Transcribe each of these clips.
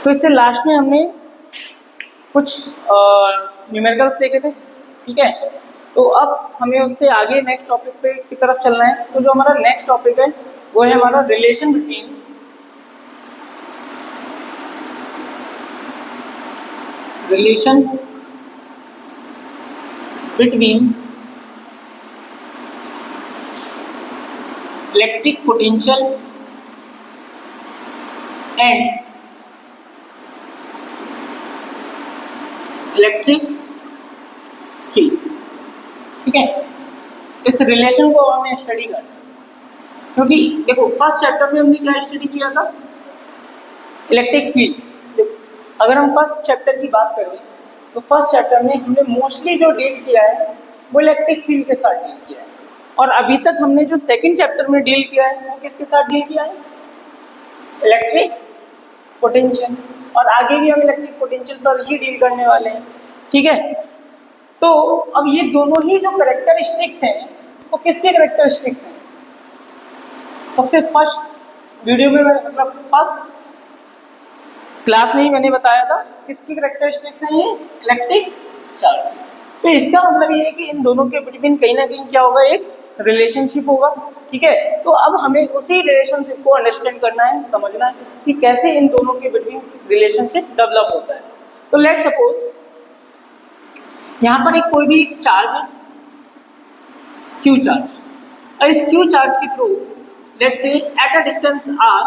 तो इससे लास्ट में हमने कुछ न्यूमेरिकल्स देखे थे, ठीक है। तो अब हमें उससे आगे नेक्स्ट टॉपिक पे की तरफ चलना है। तो जो हमारा नेक्स्ट टॉपिक है वो है हमारा relation between electric potential and electric field, ठीक है। इस रिलेशन को हमें स्टडी करना है, क्योंकि देखो फर्स्ट चैप्टर में हमने क्या स्टडी किया था, इलेक्ट्रिक फील्ड। अगर हम फर्स्ट चैप्टर की बात करें तो फर्स्ट चैप्टर में हमने मोस्टली जो डील किया है वो इलेक्ट्रिक फील्ड के साथ डील किया है, और अभी तक हमने जो सेकंड चैप्टर में डील किया है वो किसके साथ डील किया है, इलेक्ट्रिक पोटेंशियल। और आगे भी हम इलेक्ट्रिक पोटेंशियल पर ही डील करने वाले हैं, ठीक है। तो अब ये दोनों ही जो कैरेक्टरिस्टिक्स हैं वो किसके कैरेक्टरिस्टिक्स हैं। सबसे फर्स्ट वीडियो में मैंने मतलब फर्स्ट क्लास में ही मैंने बताया था किसकी कैरेक्टरिस्टिक्स हैं, ये इलेक्ट्रिक चार्ज। तो इसका मतलब ये है कि इन दोनों के बिटवीन कहीं ना कहीं क्या होगा, एक रिलेशनशिप होगा, ठीक है। तो अब हमें उसी रिलेशनशिप को अंडरस्टैंड करना है, समझना है कि कैसे इन दोनों के बिटवीन रिलेशनशिप डेवलप होता है। तो लेट सपोज यहाँ पर एक कोई भी चार्ज है, क्यू चार्ज, और इस क्यू चार्ज के थ्रू लेट से एट अ डिस्टेंस आर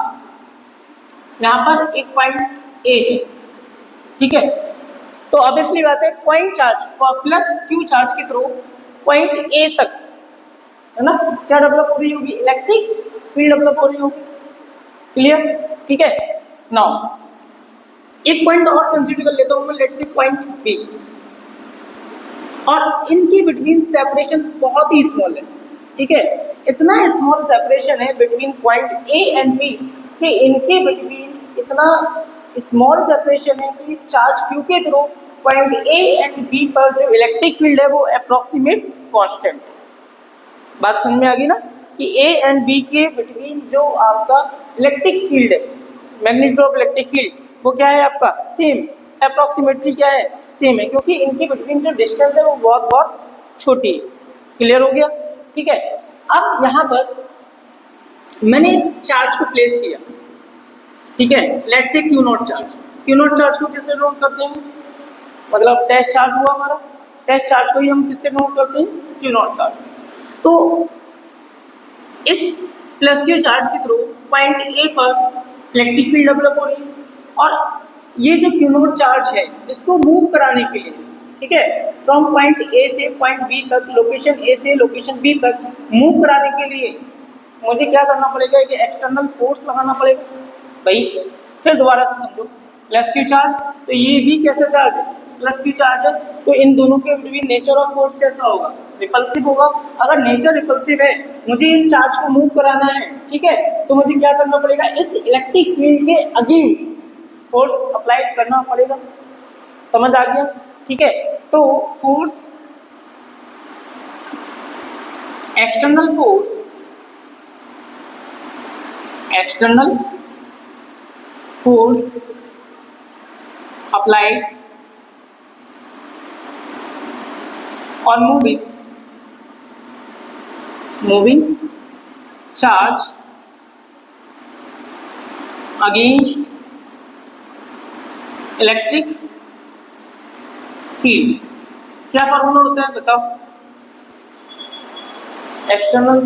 यहाँ पर एक पॉइंट ए है, ठीक है। तो ऑब्वियसली बात है point charge plus Q charge के थ्रू पॉइंट ए तक, है ना, क्या डेवलप हो रही होगी, इलेक्ट्रिक फील्ड डेवलप हो रही होगी। क्लियर, ठीक है। नाउ एक पॉइंट और कंसीडर कर लेता हूं मैं, लेट्स से पॉइंट बी, और इनकी बिटवीन सेपरेशन बहुत ही स्मॉल है, ठीक है। इतना स्मॉल सेपरेशन है between point A and B कि इनके बिटवीन इतना स्मॉल सेपरेशन है कि इस चार्ज क्यू के through point A and B पर जो इलेक्ट्रिक फील्ड है वो अप्रोक्सीमेट कांस्टेंट है। बात समझ में आ गई ना, कि ए एंड बी के बिटवीन जो आपका इलेक्ट्रिक फील्ड है, मैग्नीट्यूड ऑफ इलेक्ट्रिक फील्ड, वो क्या है आपका सेम, अप्रोक्सीमेटली क्या है, सेम है, क्योंकि इनके बिटवीन जो डिस्टेंस है वो बहुत बहुत छोटी है। क्लियर हो गया, ठीक है। अब यहाँ पर मैंने चार्ज को प्लेस किया, ठीक है। Let's say Q not charge, q not charge को किससे नोट करते हैं, मतलब टेस्ट चार्ज हुआ हमारा, टेस्ट चार्ज को ही हम किससे नोट करते हैं, क्यू नॉट चार्ज। तो इस प्लस क्यू चार्ज के थ्रू पॉइंट ए पर इलेक्ट्रिक फील्ड डेवलप हो रही है, और ये जो क्यू नॉट चार्ज है इसको मूव कराने के लिए, ठीक है, फ्रॉम पॉइंट ए से पॉइंट बी तक, लोकेशन ए से लोकेशन बी तक मूव कराने के लिए मुझे क्या करना पड़ेगा, एक एक्सटर्नल फोर्स लगाना पड़ेगा। भाई फिर दोबारा से समझो, प्लस क्यू चार्ज, तो ये भी कैसा चार्ज है, प्लस क्यू चार्ज है, तो इन दोनों के बिटवीन नेचर ऑफ फोर्स कैसा होगा, रिपल्सिव होगा। अगर नेचर रिपल्सिव है, मुझे इस चार्ज को मूव कराना है, ठीक है, तो मुझे क्या करना पड़ेगा, इस इलेक्ट्रिक फील्ड के अगेंस्ट फोर्स अप्लाई करना पड़ेगा। समझ आ गया, ठीक है। तो force, external force, external force applied on moving charge against electric field, क्या फॉर्मूला होता है बताओ, एक्सटर्नल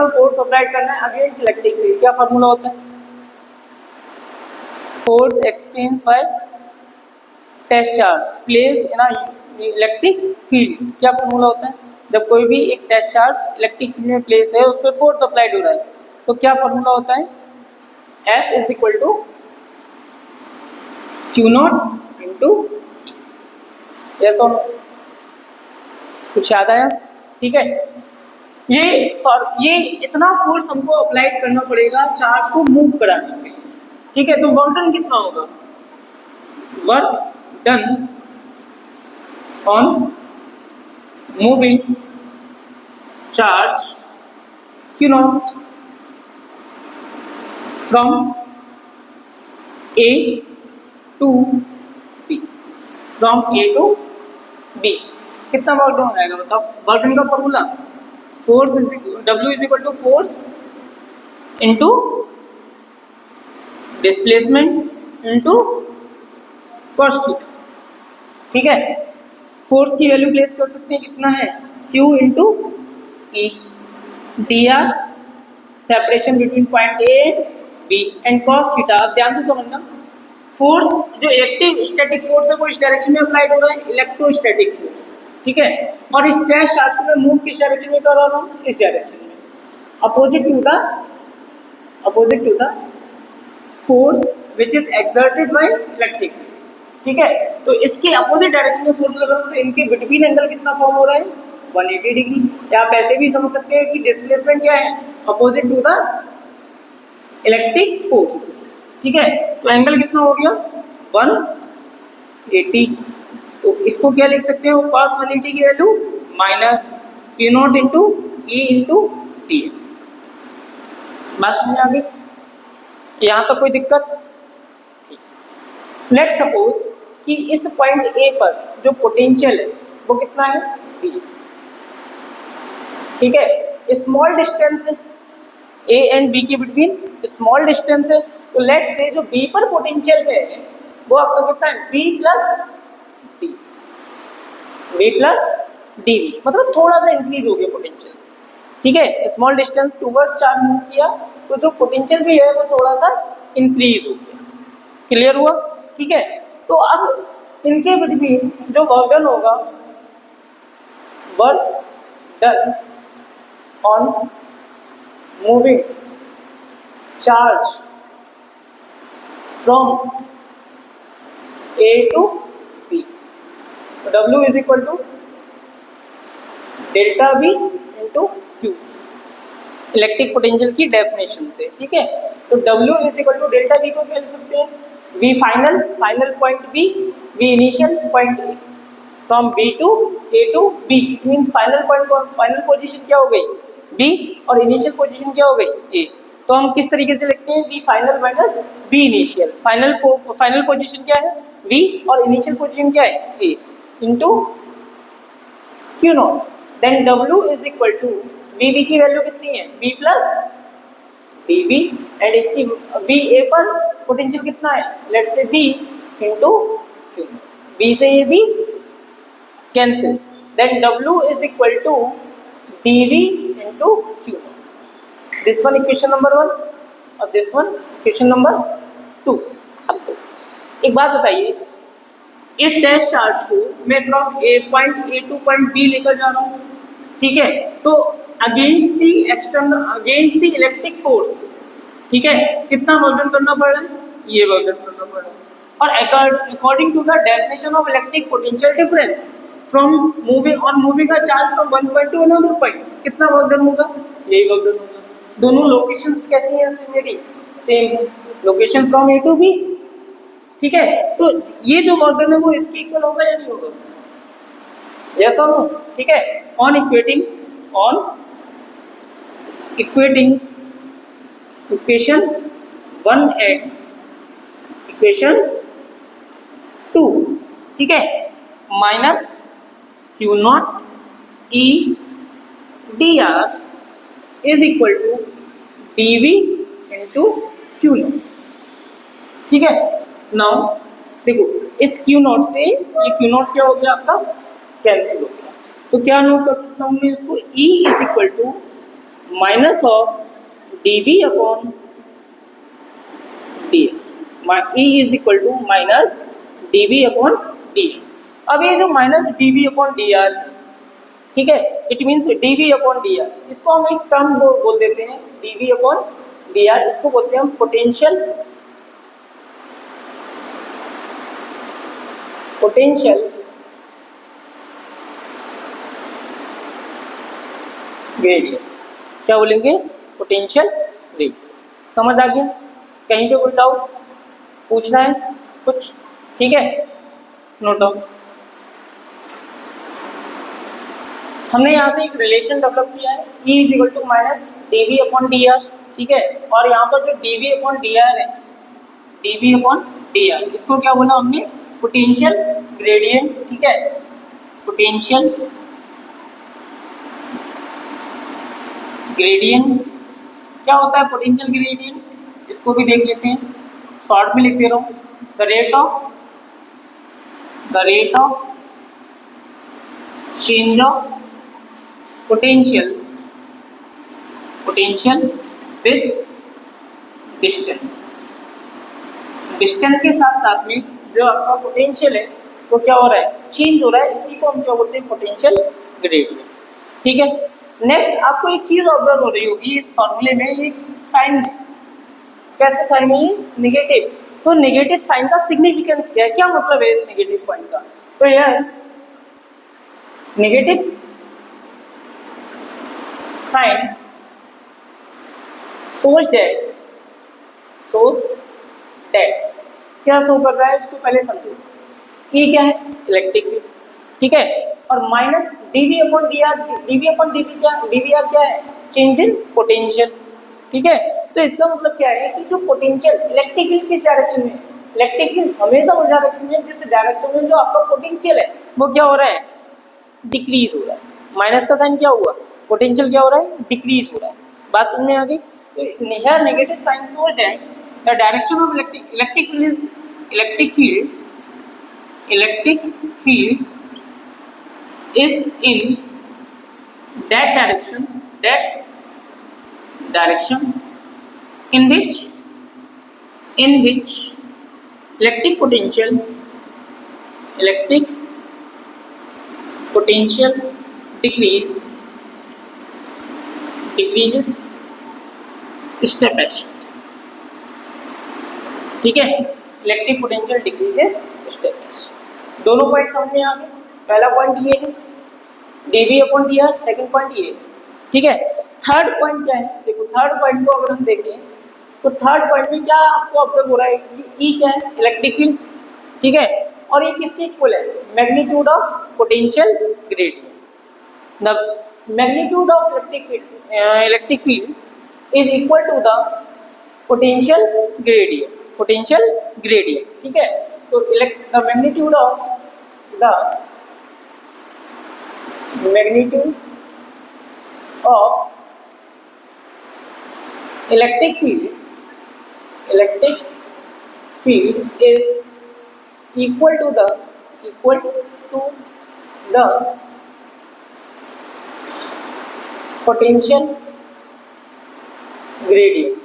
फोर्स अप्लाई करना है अगेंस्ट इलेक्ट्रिक फील्ड, क्या फॉर्मूला होता है, force experience by test charge place in electric field, क्या फॉर्मूला होता है, जब कोई भी एक टेस्ट चार्ज इलेक्ट्रिक फील्ड में प्लेस है, उस पर फोर्स अप्लाइड हो रहा है, तो क्या फॉर्मूला होता है, F is equal to q naught into, कुछ याद आया, ठीक है। ये इतना फोर्स हमको अप्लाई करना पड़ेगा चार्ज को मूव कराने के लिए, ठीक है। तो वर्क डन कितना होगा, work done on moving charge q naught from A to B, from A to B कितना वर्क डन हो जाएगा बताओ? वर्क डन का formula force W is equal to force into displacement into cos theta. ठीक है, force की value place कर सकते हैं, कितना है Q into E, d r separation between point A B and cos theta. अब ध्यान से समझना, फोर्स जो इलेक्ट्रिक स्टैटिक फोर्स है वो इस डायरेक्शन में अप्लाइड हो रहा है, इलेक्ट्रोस्टैटिक फोर्स। ठीक है, और इस चार्ज चार्ज को मैं मूव किस डायरेक्शन में कर रहा हूँ? इस डायरेक्शन में, opposite to the force which is exerted by electric. ठीक है, तो इसके अपोजिट डायरेक्शन में फोर्स लग रहा हूँ तो इनके बिटवीन एंगल कितना फॉर्म हो रहा है? 180 डिग्री। या आप ऐसे भी समझ सकते हैं कि डिस्प्लेसमेंट क्या है? Opposite to the electric force. ठीक है, तो एंगल कितना हो गया? 180। तो इसको क्या लिख सकते हैं? cos 180 की value minus Q not into E into T. बात समझ आ गई? यहाँ तक कोई दिक्कत? लेट्स सपोज कि इस पॉइंट ए पर जो पोटेंशियल है वो कितना है? V। ठीक है, स्मॉल डिस्टेंस है ए एंड बी के बिटवीन, स्मॉल डिस्टेंस है, तो लेट्स से जो बी पर पोटेंशियल है वो आपका कितना है? बी प्लस डी, मतलब थोड़ा सा इंक्रीज हो गया पोटेंशियल। ठीक है, small distance towards charge move किया तो जो पोटेंशियल भी है वो थोड़ा सा इंक्रीज हो गया। क्लियर हुआ? ठीक है, तो अब इनके बिटवीन जो वर्क डन होगा, work done on moving charge from A to B, W is equal to delta B into q, electric potential की डेफिनेशन से। ठीक है, तो W is equal to delta B को क्या लिख सकते हैं? V final point B, V initial point A, from B to A to B, it mean final point और फाइनल पोजीशन क्या हो गई? B, और इनिशियल पोजीशन क्या हो गई? A। तो हम किस तरीके से लिखते हैं? V final minus B initial, final position क्या है? V, और इनिशियल पोजीशन क्या है? A into Q naught. Then W is equal to VB की वैल्यू कितनी है? B प्लस DB, एंड इसकी VA पर पोटेंशियल कितना है? Let's say B into Q। B से ये B cancel, then W is equal to DB into Q। This one equation number 1 और दिस वन इक्वेशन नंबर 2। अब तो एक बात बताइए, इस डैश चार्ज को मैं from point A two point B लेकर जा रहा हूँ। ठीक है, तो अगेंस्ट द इलेक्ट्रिक फोर्स, ठीक है, कितना वर्क डन करना पड़ रहा है? ये वर्क डन करना पड़ रहा है। और according to the definition of electric potential difference from moving a charge from one point to another point, कितना वर्क डन होगा? यही वर्क डन होगा। दोनों लोकेशंस कैसी हैं? मेरी सेम है, location from A to B. ठीक है, तो ये जो वर्क डन है वो इसके इक्वल होगा या नहीं होगा? यस और नो? ठीक है, on equating equation 1 and equation 2, ठीक है, minus Q naught E d r is equal to DV into Q naught. ठीक है, नाउ देखो इस Q नॉट से ये Q नॉट क्या हो गया आपका? कैंसिल हो गया। तो क्या नोट कर सकता हूँ मैं इसको? E is equal to minus of DV upon d, E is equal to minus DV upon d. अब ये जो minus DV upon d r, ठीक है, it means DV upon d r, इसको हम एक टर्म बोल देते हैं DV अपॉन डी आर, इसको बोलते हैं हम पोटेंशियल ग्रेडियंट। क्या बोलेंगे? Potential gradient. समझ आ गया? कहीं पे कोई डाउट पूछना है कुछ? ठीक है, नोट डाउन। हमने यहाँ से एक रिलेशन डेवलप किया है, E is equal to minus DV upon d r. ठीक है, और यहाँ पर जो DV अपॉन डी आर है dV अपॉन dr, इसको क्या बोला हमने, पोटेंशियल ग्रेडियंट, ठीक है, पोटेंशियल ग्रेडियंट। क्या होता है पोटेंशियल ग्रेडियंट, इसको भी देख लेते हैं, शॉर्ट में लिख दे रहा हूँ, the rate of change of potential with distance. Distance के साथ साथ में जो आपका पोटेंशियल है वो क्या हो रहा है, चेंज हो रहा है, इसी को हम क्या बोलते हैं, पोटेंशियल ग्रेडियंट, ठीक है। नेक्स्ट आपको एक चीज ऑब्जर्व हो रही होगी इस फॉर्मूले में, ये साइन, कैसे साइन है, नेगेटिव, तो नेगेटिव साइन का सिग्निफिकेंस क्या है, क्या मतलब है इस नेगेटिव पॉइंट का, तो यह नेगेटिव साइन शोज दैट क्या शो कर रहा है, इसको पहले समझो। ई क्या है, इलेक्ट्रिक फील्ड, ठीक है, और minus dV upon dr, dV upon dVr क्या है, चेंज इन पोटेंशियल, ठीक है। तो इसका मतलब क्या है कि जो पोटेंशियल, इलेक्ट्रिक फील्ड किस डायरेक्शन में, इलेक्ट्रिक फील्ड हमेशा उस डायरेक्शन में जिस डायरेक्शन में जो आपका पोटेंशियल है वो क्या हो रहा है, डिक्रीज हो रहा है। माइनस का साइन क्या हुआ, पोटेंशियल क्या हो रहा है, डिक्रीज हो रहा है। बात समझ में आ गई। तो here negative sign shows that the direction of electric field is in that direction in which electric potential decreases step by step, ठीक है, electric potential decreases step by step. दोनों पॉइंट समझ में आ गए। पहला पॉइंट ये है dV upon dr, second point ये, ठीक है। थर्ड पॉइंट क्या है, देखो थर्ड पॉइंट को अगर हम देखें तो थर्ड पॉइंट में क्या आपको ऑब्जर्व हो रहा है, E क्या है, इलेक्ट्रिक फील्ड, ठीक है, और ये किससे इक्वल है, magnitude of potential gradient. The magnitude of electric field is equal to the potential gradient, ठीक है। तो the magnitude of electric field is equal to the potential gradient।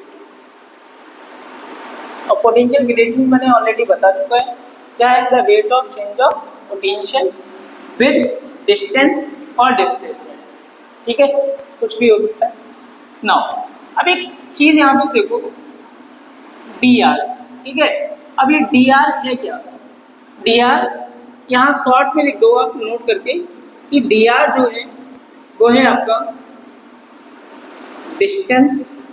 और पोटेंशियल ग्रेडियंट मैंने ऑलरेडी बता चुका है, क्या है, the rate of change of potential with distance और डिस्प्लेसमेंट, ठीक है, कुछ भी हो सकता है। नाउ अब एक चीज यहाँ पे देखो, dr, ठीक है। अब ये dr है क्या, dr यहाँ शॉर्ट में लिख दो आप नोट करके कि dr जो है वो है आपका डिस्टेंस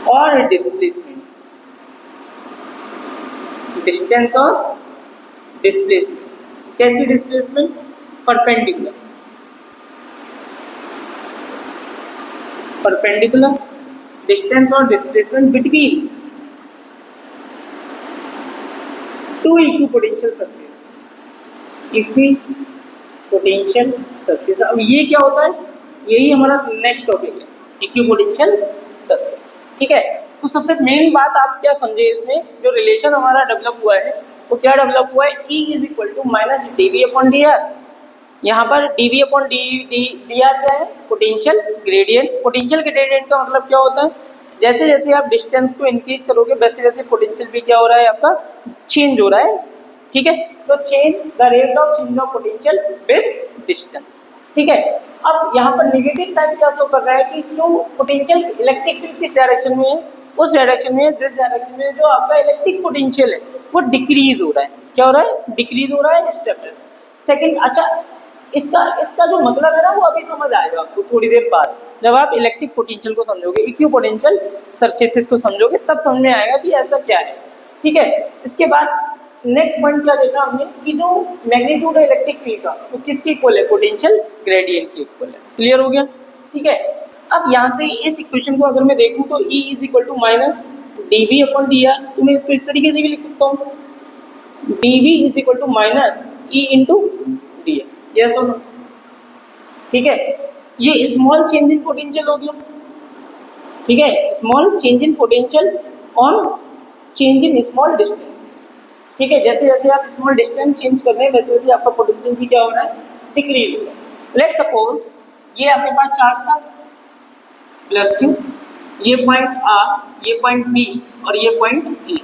और डिस्प्लेसमेंट, कैसी डिस्प्लेसमेंट, परपेंडिकुलर डिस्टेंस और displacement between two equipotential surface. अब ये क्या होता है, यही हमारा नेक्स्ट टॉपिक है, इक्विपोटेंशियल सरफेस, ठीक है। तो सबसे मेन बात आप क्या समझे, इसमें जो रिलेशन हमारा डेवलप हुआ है वो क्या डेवलप हुआ है, E is equal to minus dV upon dr। यहाँ पर dV अपॉन dr क्या है, पोटेंशियल ग्रेडियंट। पोटेंशियल ग्रेडियंट का मतलब क्या होता है, जैसे जैसे आप डिस्टेंस को इंक्रीज करोगे वैसे वैसे पोटेंशियल भी क्या हो रहा है, आपका चेंज हो रहा है, ठीक है। तो change the rate of change of potential with distance, ठीक है। अब यहाँ पर नेगेटिव साइन क्या शो कर रहा है कि जो पोटेंशियल इलेक्ट्रिक फील्ड किस डायरेक्शन में है, उस डायरेक्शन में, जिस डायरेक्शन में जो आपका इलेक्ट्रिक पोटेंशियल है वो डिक्रीज हो रहा है, क्या हो रहा है, डिक्रीज हो रहा है स्टेप बाय सेकंड। अच्छा, इसका जो मतलब है ना वो अभी समझ आएगा आपको थोड़ी देर बाद, जब आप इलेक्ट्रिक पोटेंशियल को समझोगे, इक्विपोटेंशियल सरफेसेस को समझोगे, तब समझ में आएगा कि ऐसा क्या है, ठीक है। इसके बाद नेक्स्ट पॉइंट क्या देखा हमने कि जो मैग्नीट्यूड है इलेक्ट्रिक फील्ड का वो किसकी इक्वल है, पोटेंशियल ग्रेडियंट की इक्वल है। क्लियर हो गया, ठीक है। अब यहाँ से इस इक्वेशन को अगर मैं देखूँ तो E is equal to minus dv upon dr, तो मैं इसको इस तरीके से भी लिख सकता हूँ, dv is equal to minus E into d A, yes और नो। ठीक है, ये स्मॉल चेंज इन पोटेंशियल हो गया। ठीक है, small change in potential on change in small distance. ठीक है, जैसे जैसे आप स्मॉल डिस्टेंस चेंज कर रहे हैं वैसे वैसे आपका पोटेंशियल भी क्या हो रहा है, डिक्रीज हो रहा है। लेट सपोज ये आपके पास चार्ज था प्लस क्यू, ये पॉइंट आर, ये पॉइंट बी और ये पॉइंट ई।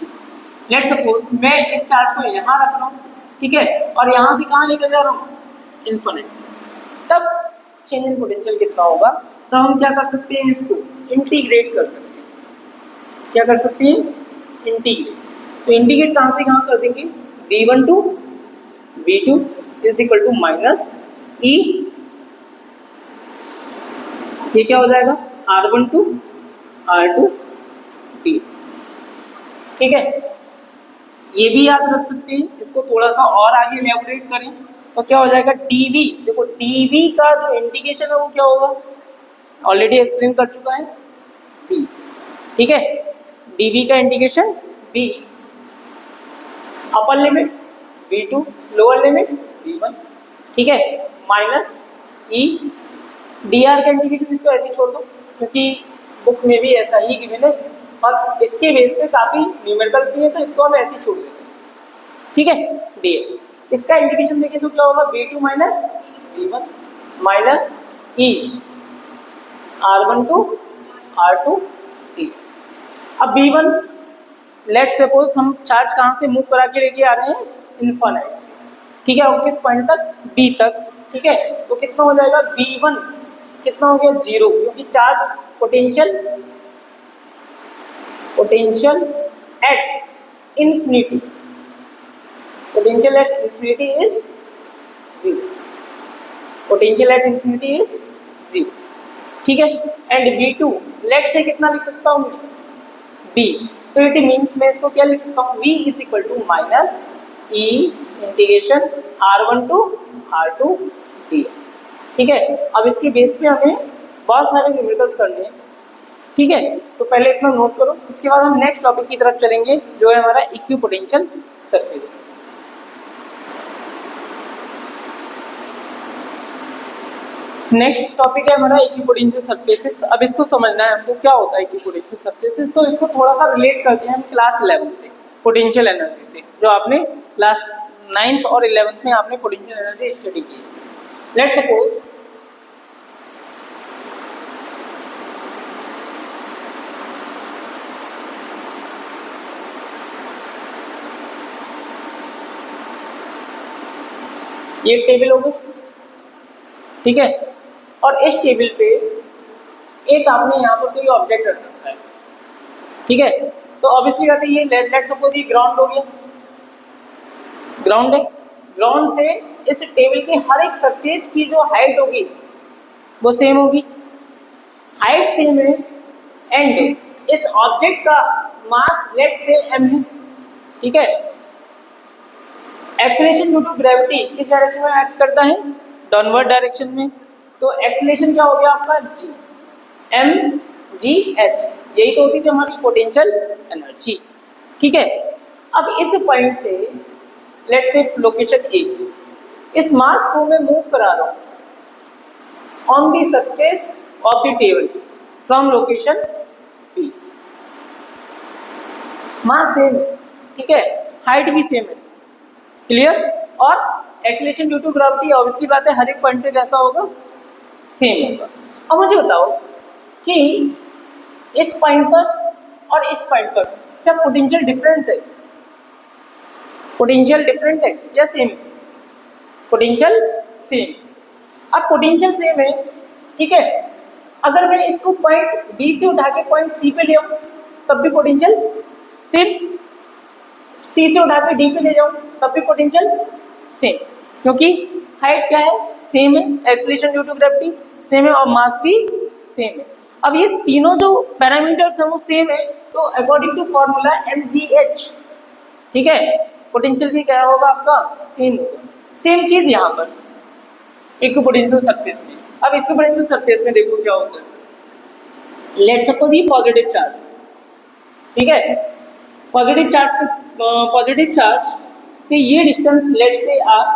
लेट सपोज मैं इस चार्ज को यहाँ रख रहा हूँ, ठीक है, और यहाँ से कहाँ लेकर जा रहा हूँ, इन्फिनिट। तब चेंज इन पोटेंशियल कितना होगा, तो हम क्या कर सकते हैं, इसको इंटीग्रेट कर सकते हैं। क्या कर सकते हैं, इंटीग्रेट। तो इंटीग्रेट कहाँ से कहाँ कर देंगे, v1 to v2 is equal to minus e, ये क्या हो जाएगा r1 टू r2 d। ठीक है, ये भी याद रख सकते हैं। इसको थोड़ा सा और आगे एलैबोरेट करें तो क्या हो जाएगा, dv। देखो dv का जो इंटीग्रेशन है वो क्या होगा, ऑलरेडी एक्सप्लेन कर चुका है, b। ठीक है, dv का integration b, upper limit v2, lower limit v1। ठीक है, माइनस ई, dr का इंटीग्रेशन इसको ऐसे छोड़ दो क्योंकि बुक में भी ऐसा ही गिवन है और इसके बेस पे काफ़ी न्यूमेरिकल्स भी है, तो इसको हम ऐसे ही छोड़ देते हैं। ठीक है, dr, इसका इंटीग्रेशन देखें तो क्या होगा, v2 minus v1 minus E r1 to r2 d। अब v1 लेट सपोज हम चार्ज कहाँ से मूव करा के लेके आ रहे हैं, इन्फिनिट से। ठीक है, और किस पॉइंट तक, b तक। ठीक है, तो कितना हो जाएगा, v1 कितना हो गया, 0, क्योंकि charge potential at infinity, potential at infinity is 0, potential at infinity is 0। ठीक है, एंड v2 लेट से कितना लिख सकता हूँ, b, तो इट मीन्स मैं इसको क्या लिख सकता हूँ, v is equal to minus E integration r1 to r2 d। ठीक है, अब इसके बेस पे हमें बहुत सारे न्यूमेरिकल्स करने हैं। ठीक है, तो पहले इतना नोट करो, इसके बाद हम नेक्स्ट टॉपिक की तरफ चलेंगे जो है हमारा इक्विपोटेंशियल सरफेसेस। नेक्स्ट टॉपिक है हमारा इक्विपोटेंशियल सरफेसेस। अब इसको समझना है हमको क्या होता है इक्विपोटेंशियल सरफेसेस, तो इसको थोड़ा सा रिलेट करते हैं हम क्लास 11 से, पोटेंशियल एनर्जी से, जो आपने क्लास 9th और 11th में आपने पोटेंशियल एनर्जी स्टडी की। लेट सपोज ये टेबल हो गई। ठीक है, और इस टेबल पे एक आपने यहाँ पर कोई ऑब्जेक्ट रख रखा है। ठीक है, तो ऑब्वियसली बात है, ये लेट सपोज ये ग्राउंड हो गया, ग्राउंड है, ग्राउंड से इस टेबल के हर एक सरफेस की जो हाइट होगी वो सेम होगी, हाइट सेम है, एंड इस ऑब्जेक्ट का मास लेट से m है। ठीक है, एक्सेलरेशन ड्यू टू ग्रेविटी किस डायरेक्शन में एक्ट करता है, डाउनवर्ड डायरेक्शन में, तो एक्सेलरेशन क्या हो गया आपका, g, m g h, यही तो होती थी हमारी पोटेंशियल एनर्जी। ठीक है, अब इस पॉइंट से लेट्स से लोकेशन ए, इस मास को मैं मूव करा रहा हूं on the surface of the table from location B, mass same, ठीक है, हाइट भी सेम है, क्लियर, और acceleration due to gravity obviously बात है हर एक पॉइंट पे कैसा होगा, सेम होगा। अब मुझे बताओ कि इस पॉइंट पर और इस पॉइंट पर क्या पोटेंशियल डिफरेंस है, पोटेंशियल डिफरेंट है या सेम, पोटेंशियल सेम। अब पोटेंशियल सेम है, ठीक है, अगर मैं इसको पॉइंट बी से उठा के पॉइंट सी पे ले आऊं तब भी पोटेंशियल सेम, सी से उठा के डी पे ले जाऊं तब भी पोटेंशियल सेम, क्योंकि हाइट क्या है, सेम है, acceleration due to gravity same है और मास भी सेम है। अब ये तीनों जो पैरामीटर्स हैं वो सेम है, तो अकॉर्डिंग टू फॉर्मूला mgh, ठीक है, पोटेंशियल भी क्या होगा आपका, सेम होगा। सेम चीज यहाँ पर इक्विपोटेंशियल सरफेस में। अब इक्विपोटेंशियल सरफेस में देखो क्या होता है, लेट्स सपोज ये पॉजिटिव चार्ज, ठीक है। पॉजिटिव चार्ज से ये डिस्टेंस लेट से आर,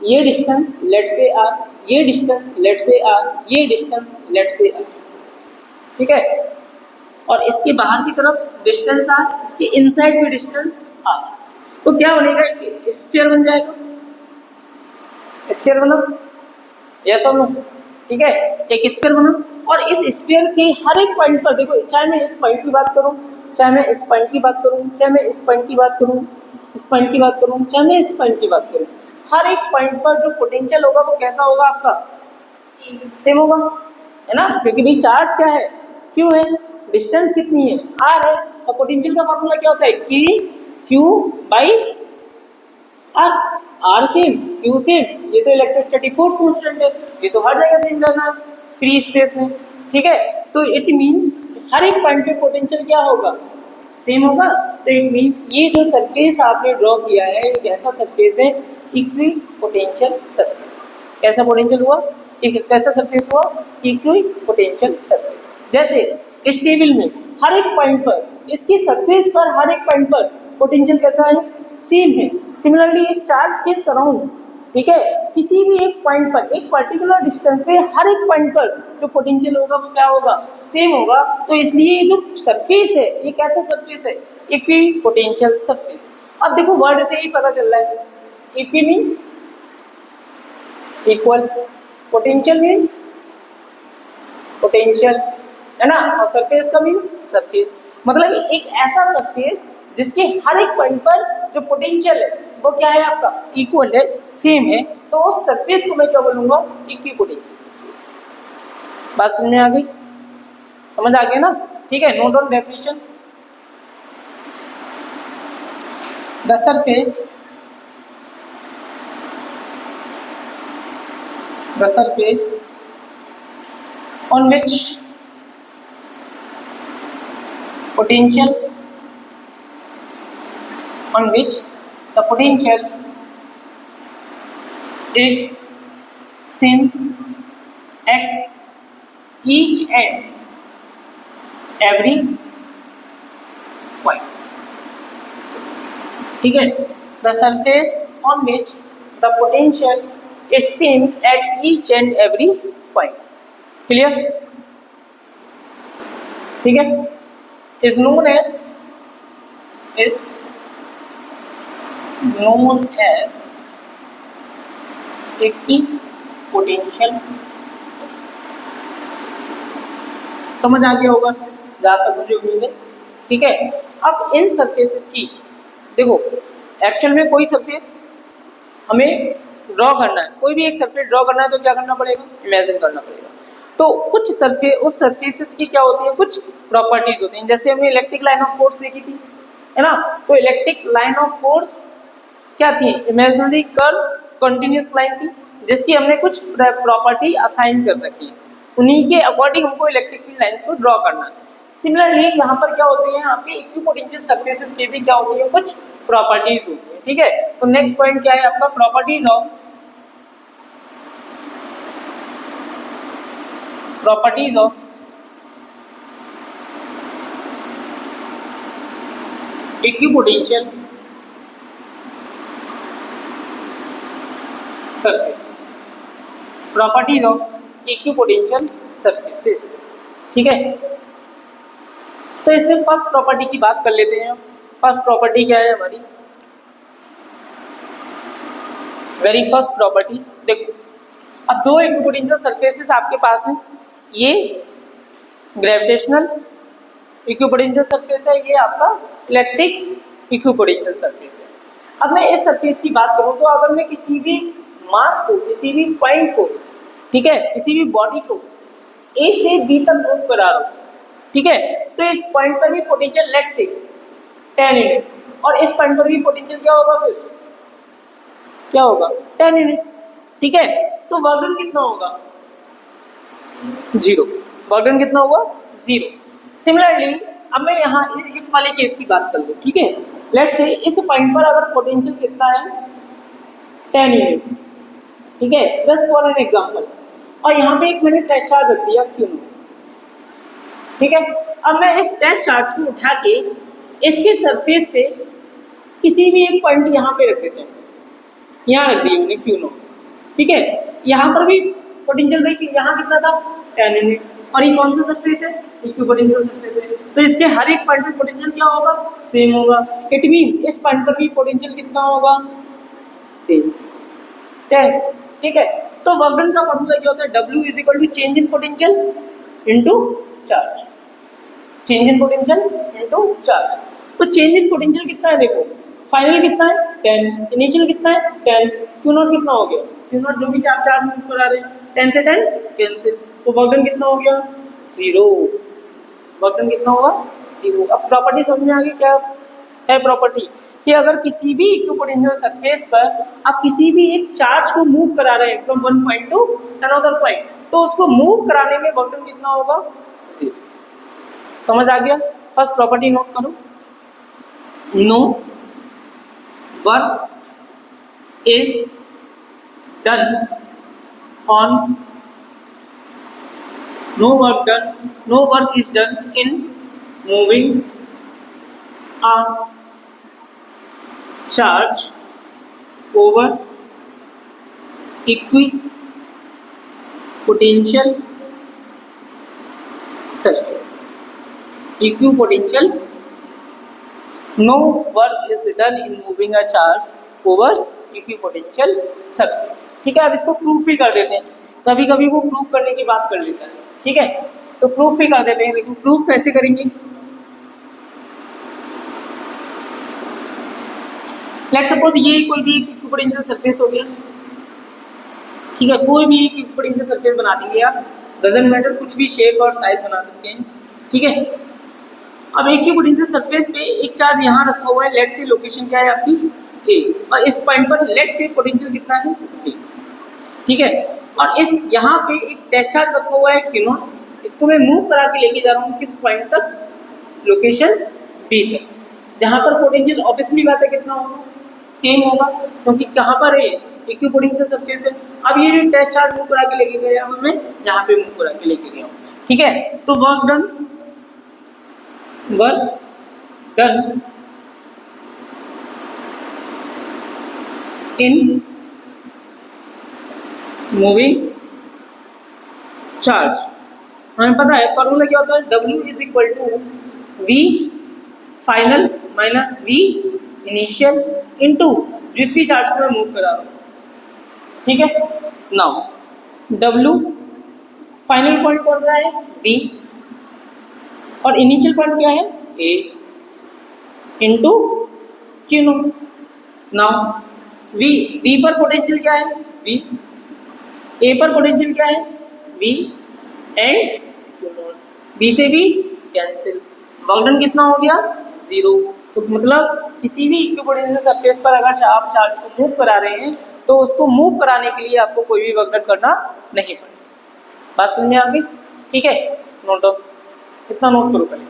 ये डिस्टेंस लेट से आर, ये डिस्टेंस लेट से आर, ये डिस्टेंस लेट से आर, ठीक है। और इसके बाहर की तरफ डिस्टेंस आर, इसके इनसाइड भी डिस्टेंस आर, तो क्या बनेगा, स्फीयर बन जाएगा। स्फीयर बना, यस और नो, ठीक है, एक स्फीयर बना। और इस स्फीयर के हर एक पॉइंट पर देखो, चाहे मैं इस पॉइंट की बात करूं, चाहे मैं इस पॉइंट की बात करूं, चाहे मैं इस पॉइंट की बात करूं, इस पॉइंट की बात करूं, चाहे मैं इस पॉइंट की बात करूं, हर एक पॉइंट पर जो पोटेंशियल होगा वो कैसा होगा आपका, सेम होगा, है ना, क्योंकि भाई चार्ज क्या है, क्यू है, डिस्टेंस कितनी है, आर है, और पोटेंशियल का फॉर्मूला क्या होता है, k q by r, r same q same, ये तो इलेक्ट्रोस्टैटिक फोर्स कांस्टेंट है, ये तो हर जगह सेम रहना है फ्री स्पेस में, ठीक है। तो इट मींस हर एक पॉइंट पे पोटेंशियल क्या होगा, सेम होगा। तो इट मींस ये जो सरफेस आपने ड्रॉ किया है एक ऐसा सरफेस है, इक्वी पोटेंशियल सरफेस। कैसा पोटेंशियल हुआ, एक कैसा सरफेस हुआ, इक्वी पोटेंशियल सरफेस। जैसे इस टेबल में हर एक पॉइंट पर, इसकी सरफेस पर हर एक पॉइंट पर पोटेंशियल कैसा है, सेम है। सिमिलरली इस चार्ज के सराउंड, ठीक है, किसी भी एक पॉइंट पर, एक पर्टिकुलर डिस्टेंस पे हर एक पॉइंट पर जो पोटेंशियल होगा वो क्या होगा, सेम होगा। तो इसलिए जो सरफेस है ये कैसा सरफेस है, इक्वी पोटेंशियल सरफेस। अब देखो वर्ड से ही पता चल रहा है, equi means equal, potential means potential, है ना, और सरफेस का मीन्स सरफेस, मतलब एक ऐसा सरफेस जिसके हर एक पॉइंट पर जो पोटेंशियल है वो क्या है आपका, इक्वल है, सेम है। तो उस सरफेस को मैं क्या बोलूंगा, इक्वी पोटेंशियल सरफेस। बात समझ में आ गई, समझ आ गया ना, ठीक है। Note down definition, the surface on which potential the potential is same at each and every point, ठीक है। the surface on which the potential is same at each and every point, clear, ठीक है। is known as equipotential surface. समझ आ गया होगा जहाँ तक मुझे उम्मीद है, ठीक है। अब इन सरफेसेस की देखो, एक्चुअल में कोई सरफेस हमें ड्रॉ करना है, कोई भी एक सरफेस ड्रॉ करना है तो क्या करना पड़ेगा, इमेजिन करना पड़ेगा। तो कुछ सरफेस, उस सरफेसेस की क्या होती है, कुछ प्रॉपर्टीज होती हैं। जैसे हमने इलेक्ट्रिक लाइन ऑफ फोर्स देखी थी, है ना, तो इलेक्ट्रिक लाइन ऑफ फोर्स क्या थी, इमेजिनरी कर्व कंटिन्यूअस लाइन थी, जिसकी हमने कुछ प्रॉपर्टी असाइन कर रखी है, उन्हीं के अकॉर्डिंग हमको इलेक्ट्रिक फील्ड लाइंस को ड्रॉ करना है। सिमिलरली यहाँ पर क्या होती है, आपके इक्विपोटेंशियल सरफेसेस की भी क्या होती है, कुछ प्रॉपर्टीज होती है, ठीक है। तो नेक्स्ट पॉइंट क्या है आपका, properties of equipotential surfaces, properties of equipotential surfaces, ठीक है। तो इसमें फर्स्ट प्रॉपर्टी की बात कर लेते हैं। फर्स्ट प्रॉपर्टी क्या है हमारी, वेरी फर्स्ट प्रॉपर्टी, देखो अब दो इक्विपोटेंशियल सरफेसेस आपके पास हैं, ये ग्रेविटेशनल इक्विपोटेंशियल सरफेस है, ये आपका इलेक्ट्रिक इक्विपोटेंशियल सरफेस है। अब मैं इस सरफेस की बात करूं तो अगर मैं किसी भी मास को, किसी भी पॉइंट को, ठीक है, किसी भी बॉडी को ए से बी तक मूव करा रहा हूं, ठीक है, तो इस पॉइंट पर भी पोटेंशियल लेट से 10 यूनिट, और इस पॉइंट पर भी पोटेंशियल क्या होगा, फिर क्या होगा 10 यूनिट, ठीक है। तो वर्क डन कितना होगा, 0, वर्क डन कितना होगा, 0। सिमिलरली अब मैं यहाँ इस वाले केस की बात कर लूँ, ठीक है, लेट्स से इस पॉइंट पर अगर पोटेंशियल कितना है 10 यूनिट, ठीक है, जस्ट फॉर एन एग्जांपल, और यहाँ पे एक मैंने टेस्ट चार्ज रख दिया क्यों, ठीक है। अब मैं इस टेस्ट चार्ज को उठा के इसके सरफेस पे किसी भी एक पॉइंट यहाँ पे रख देता हूँ, यहाँ रख दिया मैंने Q0, ठीक है। यहाँ पर भी पोटेंशियल भाई यहाँ कितना था 10 यूनिट, और ये कौन सा सरफेस है, इक्विपोटेंशियल सरफेस है, तो इसके हर एक पॉइंट पे पोटेंशियल क्या होगा, सेम होगा। इट मीन इस पॉइंट पर भी पोटेंशियल कितना होगा, सेम, ठीक है। तो वर्क डन का फॉर्मूला क्या होता है, W is equal to change in potential into charge, change in potential into charge. तो चेंज इन पोटेंशियल कितना है, देखो फाइनल कितना है 10, इनिशियल कितना है 10, Q0 कितना हो गया, Q0 जो भी चार्ज मूव करा रहे हैं 10 से 10 कैंसिल, तो वर्क डन कितना हो गया 0, वर्क डन कितना होगा 0। अब प्रॉपर्टी समझ में आ गई, क्या है प्रॉपर्टी, कि अगर किसी भी इक्विपोटेंशियल सरफेस पर आप किसी भी एक चार्ज को मूव करा रहे हैं from one point to another point, तो उसको मूव कराने में वर्क डन कितना होगा 0। समझ आ गया। फर्स्ट प्रॉपर्टी नोट करो, no work is done on, no work is done in moving a charge over equipotential surface, equipotential, no work is done in moving a charge over equipotential surface, ठीक है। अब इसको proof भी कर देते हैं, कभी कभी वो प्रूफ करने की बात कर लेता है, ठीक है, तो प्रूफ भी कर देते हैं। देखो प्रूफ कैसे करेंगे, लेट्स सपोज ये कोई भी इक्विपोटेंशियल सरफेस हो गया, ठीक है, कोई भी इक्विपोटेंशियल सरफेस बना देंगे आप, डजंट मैटर, कुछ भी शेप और साइज बना सकते हैं, ठीक है। अब इक्विपोटेंशियल सरफेस पे एक चार्ज यहाँ रखा हुआ है, लेट से लोकेशन क्या है आपकी A, और इस पॉइंट पर लेट से पोटेंशियल कितना है B, ठीक है। और इस यहाँ पे एक टेस्ट चार्ज रखा हुआ है Q0, इसको मैं मूव करा के लेके जा रहा हूँ किस पॉइंट तक, लोकेशन B तक, जहाँ पर पोटेंशियल ऑब्वियसली बात है कितना होगा, सेम होगा, क्योंकि कहाँ पर है इक्विपोटेंशियल सरफेस है। अब ये जो टेस्ट चार्ज मूव करा के लेके गया हूँ मैं, यहाँ पे मूव करा के लेके गया हूँ, ठीक है। तो work done in moving charge, हमें पता है फॉर्मूला क्या होता है, W is equal to V final minus V initial into जिस भी चार्ज को मैं मूव करा रहा हूँ, ठीक है। नाउ W फाइनल पॉइंट कौन सा है V, और इनिशियल पॉइंट क्या है A into Q0। Now V पर पोटेंशियल क्या है V, A पर पोटेंशियल क्या है V एंड Q0, B से भी कैंसिल, वर्क डन कितना हो गया 0। तो मतलब किसी भी इक्विपोटेंशियल सरफेस पर अगर आप चार्ज को मूव करा रहे हैं तो उसको मूव कराने के लिए आपको कोई भी वर्क डन करना नहीं पड़ेगा। बात समझ में आ गई, ठीक है। नोट डाउन, इतना नोट करो पहले।